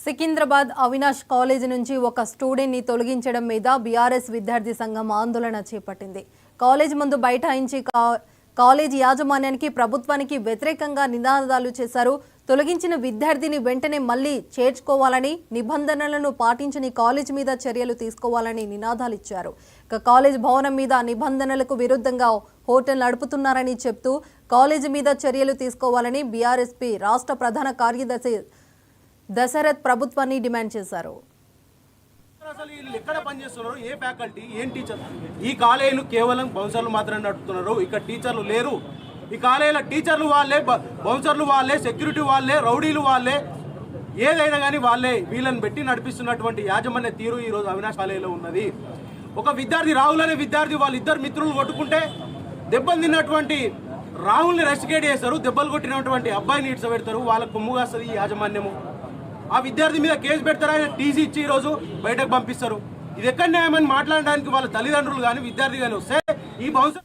Secunderabad Avinash college నుంచి ఒక student ని తొలగించడం మీద బీఆర్ఎస్ విద్యార్థి సంఘం ఆందోళన చేపట్టింది. కాలేజీ ముందు బైఠాయించి కాలేజీ యాజమాన్యానికి ప్రభుత్వానికి వ్యతిరేకంగా నినాదాలు చేశారు. తొలగించిన విద్యార్థిని వెంటనే మళ్లీ చేర్చుకోవాలని, నిబంధనలను పాటించని కాలేజీ మీద చర్యలు తీసుకోవాలని నినాదాలు ఇచ్చారు. కాలేజీ భవనం మీద నిబంధనలకు విరుద్ధంగా హోటల్ నడుపుతున్నారని చెప్తూ కాలేజీ మీద చర్యలు తీసుకోవాలని బీఆర్ఎస్పీ రాష్ట్ర ప్రధాన కార్యదర్శి దశరథ్ ప్రభుత్వాన్ని డిమాండ్ చేశారు. అసలు వీళ్ళు ఎక్కడ పనిచేస్తున్నారు, ఏ ఫ్యాకల్టీ, ఏం టీచర్? ఈ కాలేజీలు కేవలం బౌన్సర్లు మాత్రమే నడుపుతున్నారు. ఇక్కడ టీచర్లు లేరు. ఈ కాలేజీలో టీచర్లు వాళ్ళే, బౌన్సర్లు వాళ్ళే, సెక్యూరిటీ వాళ్ళే, రౌడీలు వాళ్ళే, ఏదైనా కానీ వాళ్ళే. వీళ్ళని పెట్టి నడిపిస్తున్నటువంటి యాజమాన్య తీరు ఈరోజు అవినాష్ కాలేజీలో ఉన్నది. ఒక విద్యార్థి, రాహుల్ అనే విద్యార్థి, వాళ్ళిద్దరు మిత్రులు కొట్టుకుంటే దెబ్బలు తిన్నటువంటి రాహుల్ని రెస్టికేట్ చేస్తారు. దెబ్బలు కొట్టినటువంటి అబ్బాయిని ఇడ్చబెడతారు. వాళ్ళకు కొమ్ముగా వస్తుంది ఈ యాజమాన్యము. ఆ విద్యార్థి మీద కేసు పెడతారా, టీసీ ఇచ్చి ఈరోజు బయటకు పంపిస్తారు. ఇది ఎక్కడ న్యాయమని మాట్లాడడానికి వాళ్ళ తల్లిదండ్రులు కానీ విద్యార్థి కానీ వస్తే ఈ బౌన్సర్